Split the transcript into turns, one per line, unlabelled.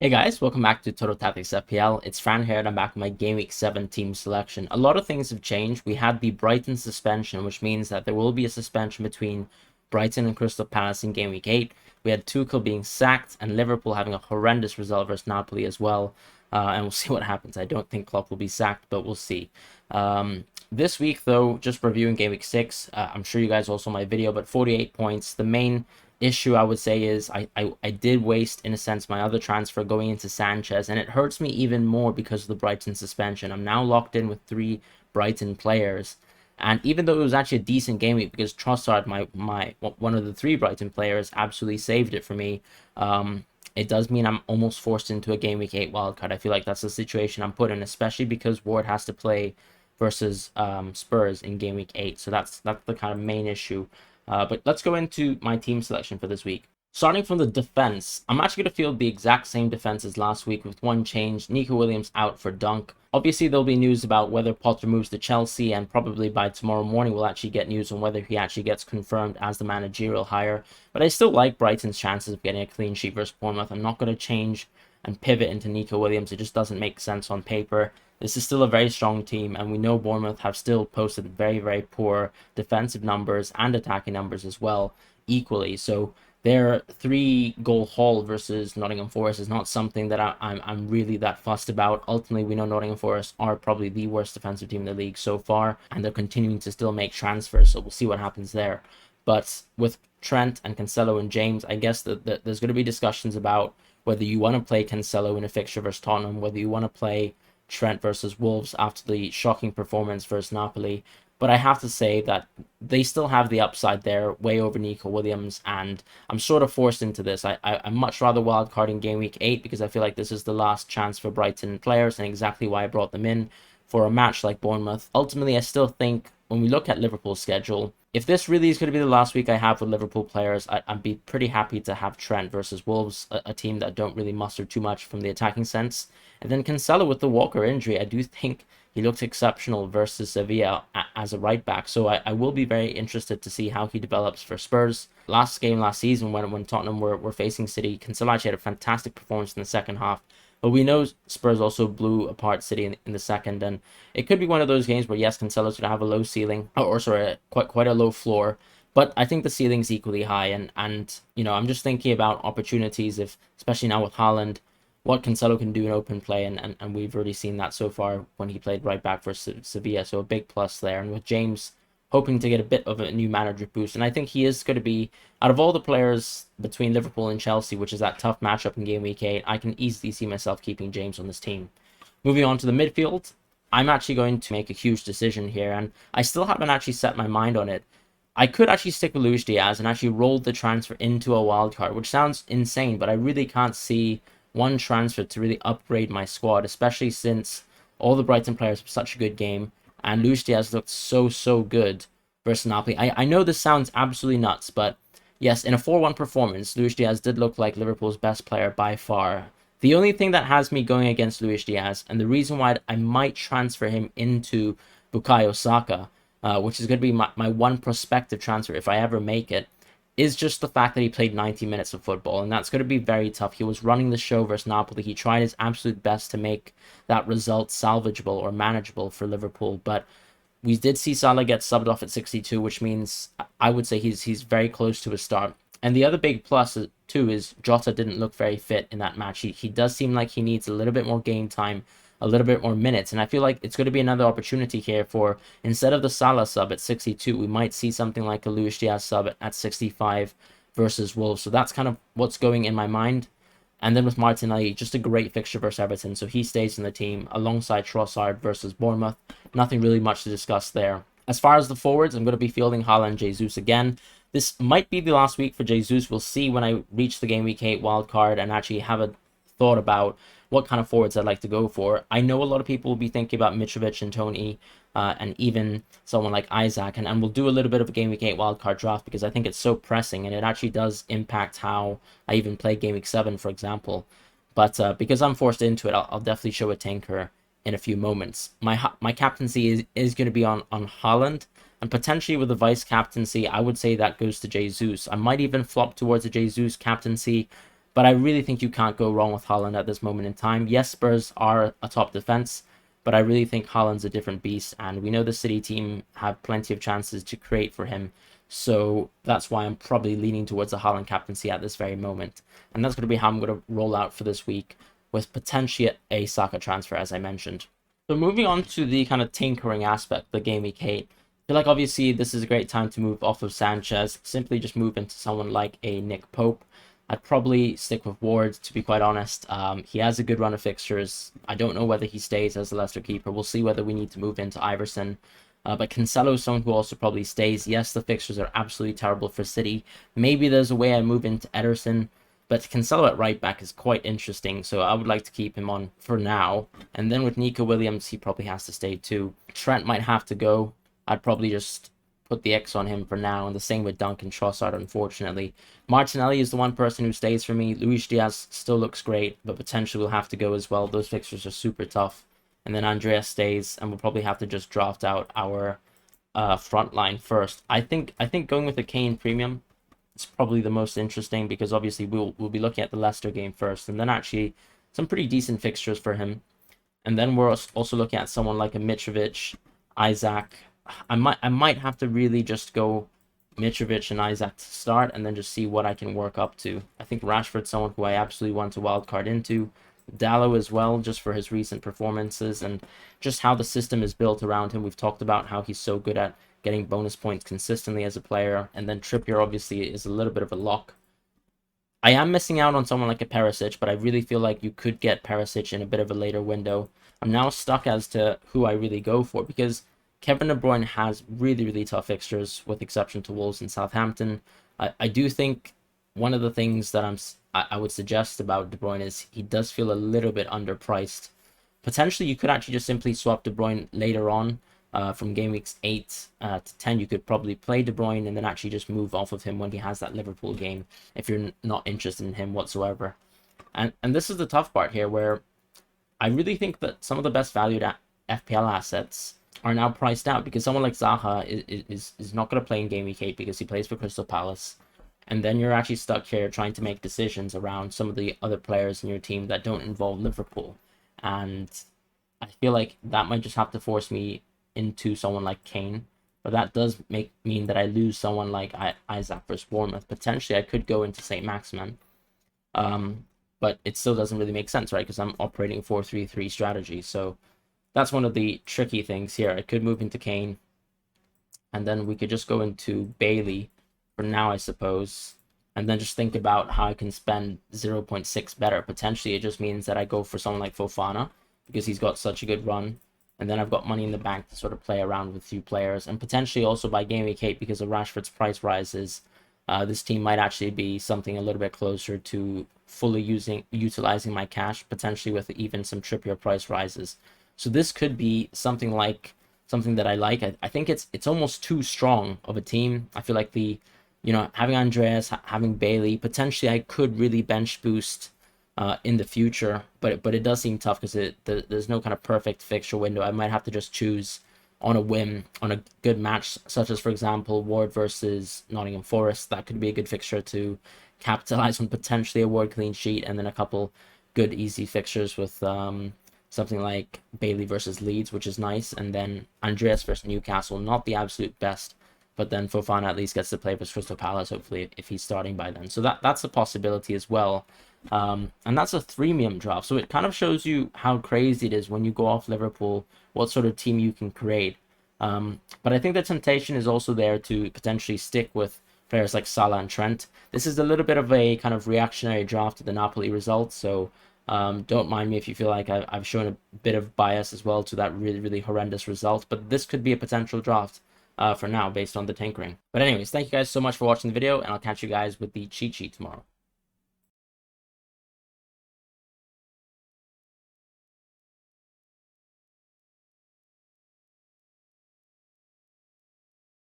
Hey guys, welcome back to Total Tactics FPL. It's Fran here and I'm back with my Game Week 7 team selection. A lot of things have changed. We had the Brighton suspension, which means that there will be a suspension between Brighton and Crystal Palace in Game Week 8. We had Tuchel being sacked and Liverpool having a horrendous result versus Napoli as well. And we'll see what happens. I don't think Klopp will be sacked, but we'll see. This week, though, just reviewing Game Week 6, I'm sure you guys all saw my video, but 48 points. The main issue I would say is I did waste, in a sense, my other transfer going into Sanchez, and it hurts me even more because of the Brighton suspension. I'm now locked in with 3 Brighton players, and even though it was actually a decent game week because Trossard, my one of the 3 Brighton players, absolutely saved it for me. It does mean I'm almost forced into a Game Week 8 wildcard. I feel like that's the situation I'm put in, especially because Ward has to play versus Spurs in Game Week 8. So that's the kind of main issue. But let's go into my team selection for this week. Starting from the defense, I'm actually going to field the exact same defense as last week with one change. Nico Williams out for Dunk. Obviously, there'll be news about whether Potter moves to Chelsea, and probably by tomorrow morning we'll actually get news on whether he actually gets confirmed as the managerial hire. But I still like Brighton's chances of getting a clean sheet versus Bournemouth. I'm not going to change and pivot into Nico Williams. It just doesn't make sense on paper. This is still a very strong team, and we know Bournemouth have still posted very, very poor defensive numbers and attacking numbers as well, equally. So their 3-goal haul versus Nottingham Forest is not something that I'm really that fussed about. Ultimately, we know Nottingham Forest are probably the worst defensive team in the league so far, and they're continuing to still make transfers, so we'll see what happens there. But with Trent and Cancelo and James, I guess that there's going to be discussions about whether you want to play Cancelo in a fixture versus Tottenham, whether you want to play Trent versus Wolves after the shocking performance versus Napoli. But I have to say that they still have the upside there, way over Nico Williams, and I'm sort of forced into this. I much rather wildcard in Game Week 8 because I feel like this is the last chance for Brighton players and exactly why I brought them in for a match like Bournemouth. Ultimately, I still think when we look at Liverpool's schedule, if this really is going to be the last week I have with Liverpool players, I'd be pretty happy to have Trent versus Wolves, a team that don't really muster too much from the attacking sense. And then Cancelo with the Walker injury, I do think he looked exceptional versus Sevilla as a right back. So I will be very interested to see how he develops for Spurs. Last game last season when Tottenham were facing City, Cancelo actually had a fantastic performance in the second half. But we know Spurs also blew apart City in the second, and it could be one of those games where yes, Cancelo's gonna have a low ceiling, or sorry, quite a low floor. But I think the ceiling's equally high, and I'm just thinking about opportunities, if especially now with Haaland, what Cancelo can do in open play, and we've already seen that so far when he played right back for Sevilla, so a big plus there. And with James hoping to get a bit of a new manager boost, and I think he is going to be, out of all the players between Liverpool and Chelsea, which is that tough matchup in Game Week 8, I can easily see myself keeping James on this team. Moving on to the midfield, I'm actually going to make a huge decision here, and I still haven't actually set my mind on it. I could actually stick with Luis Diaz and actually roll the transfer into a wild card, which sounds insane, but I really can't see one transfer to really upgrade my squad, especially since all the Brighton players have such a good game, and Luis Diaz looked so good versus Napoli. I know this sounds absolutely nuts, but yes, in a 4-1 performance, Luis Diaz did look like Liverpool's best player by far. The only thing that has me going against Luis Diaz, and the reason why I might transfer him into Bukayo Saka, which is going to be my one prospective transfer if I ever make it, is just the fact that he played 90 minutes of football, and that's going to be very tough. He was running the show versus Napoli. He tried his absolute best to make that result salvageable or manageable for Liverpool, but we did see Salah get subbed off at 62, which means I would say he's very close to a start. And the other big plus too is Jota didn't look very fit in that match. He does seem like he needs a little bit more game time, a little bit more minutes, and I feel like it's going to be another opportunity here for, instead of the Salah sub at 62, we might see something like a Luis Diaz sub at 65 versus Wolves. So that's kind of what's going in my mind. And then with Martinelli, just a great fixture versus Everton, so he stays in the team alongside Trossard versus Bournemouth. Nothing really much to discuss there. As far as the forwards, I'm going to be fielding Haaland, Jesus again. This might be the last week for Jesus. We'll see when I reach the Game Week 8 wildcard and actually have a thought about what kind of forwards I'd like to go for. I know a lot of people will be thinking about Mitrovic and Tony, and even someone like Isaac, and we'll do a little bit of a Game Week 8 wildcard draft because I think it's so pressing and it actually does impact how I even play Game Week 7, for example. But because I'm forced into it, I'll definitely show a tinker in a few moments. My captaincy is going to be on Haaland, and potentially with the vice captaincy, I would say that goes to Jesus. I might even flop towards a Jesus captaincy, But I really think you can't go wrong with Haaland at this moment in time. Yes, Spurs are a top defense, but I really think Haaland's a different beast, and we know the City team have plenty of chances to create for him. So that's why I'm probably leaning towards a Haaland captaincy at this very moment. And that's going to be how I'm going to roll out for this week, with potentially a SAKA transfer, as I mentioned. So moving on to the kind of tinkering aspect, the game week 8. I feel like obviously this is a great time to move off of Sanchez, simply just move into someone like a Nick Pope. I'd probably stick with Ward, to be quite honest. He has a good run of fixtures. I don't know whether he stays as the Leicester keeper. We'll see whether we need to move into Iverson. But Cancelo is someone who also probably stays. Yes, the fixtures are absolutely terrible for City. Maybe there's a way I move into Ederson. But Cancelo at right back is quite interesting, so I would like to keep him on for now. And then with Nico Williams, he probably has to stay too. Trent might have to go. I'd probably just put the X on him for now, and the same with Duncan Trossard, unfortunately. Martinelli is the one person who stays for me. Luis Diaz still looks great, but potentially will have to go as well. Those fixtures are super tough. And then Andreas stays, and we'll probably have to just draft out our front line first. I think going with a Kane premium is probably the most interesting, because obviously we'll be looking at the Leicester game first, and then actually some pretty decent fixtures for him. And then we're also looking at someone like a Mitrovic, Isaac. I might have to really just go Mitrovic and Isaac to start, and then just see what I can work up to. I think Rashford's someone who I absolutely want to wildcard into. Dallo as well, just for his recent performances and just how the system is built around him. We've talked about how he's so good at getting bonus points consistently as a player, and then Trippier obviously is a little bit of a lock. I am missing out on someone like a Perisic, but I really feel like you could get Perisic in a bit of a later window. I'm now stuck as to who I really go for, because Kevin De Bruyne has really, really tough fixtures, with exception to Wolves and Southampton. I do think one of the things that I would suggest about De Bruyne is he does feel a little bit underpriced. Potentially, you could actually just simply swap De Bruyne later on. From game weeks 8 to 10, you could probably play De Bruyne and then actually just move off of him when he has that Liverpool game, if you're not interested in him whatsoever. And this is the tough part here, where I really think that some of the best valued FPL assets are now priced out, because someone like Zaha is not going to play in game week 8 because he plays for Crystal Palace. And then you're actually stuck here trying to make decisions around some of the other players in your team that don't involve Liverpool. And I feel like that might just have to force me into someone like Kane. But that does mean that I lose someone like Isaac versus Bournemouth. Potentially, I could go into St. Maximin. But it still doesn't really make sense, right? Because I'm operating 4-3-3 strategy. So that's one of the tricky things here. I could move into Kane, and then we could just go into Bailey for now, I suppose, and then just think about how I can spend 0.6 better. Potentially, it just means that I go for someone like Fofana, because he's got such a good run, and then I've got money in the bank to sort of play around with a few players, and potentially also by game week 8, because of Rashford's price rises, this team might actually be something a little bit closer to fully utilizing my cash, potentially with even some Trippier price rises. So this could be something that I like. I think it's almost too strong of a team. I feel like having Andreas, having Bailey, potentially I could really bench boost in the future, but it does seem tough, because there's no kind of perfect fixture window. I might have to just choose on a whim on a good match, such as, for example, Ward versus Nottingham Forest. That could be a good fixture to capitalize on potentially a Ward clean sheet, and then a couple good easy fixtures with something like Bailey versus Leeds, which is nice, and then Andreas versus Newcastle, not the absolute best, but then Fofana at least gets to play versus Crystal Palace, hopefully, if he's starting by then. So that's a possibility as well. And that's a freemium draft, so it kind of shows you how crazy it is when you go off Liverpool, what sort of team you can create. But I think the temptation is also there to potentially stick with players like Salah and Trent. This is a little bit of a kind of reactionary draft to the Napoli results, so don't mind me if you feel like I've shown a bit of bias as well to that really, really horrendous result, but this could be a potential draft for now based on the tinkering. But anyways, thank you guys so much for watching the video, and I'll catch you guys with the cheat sheet tomorrow.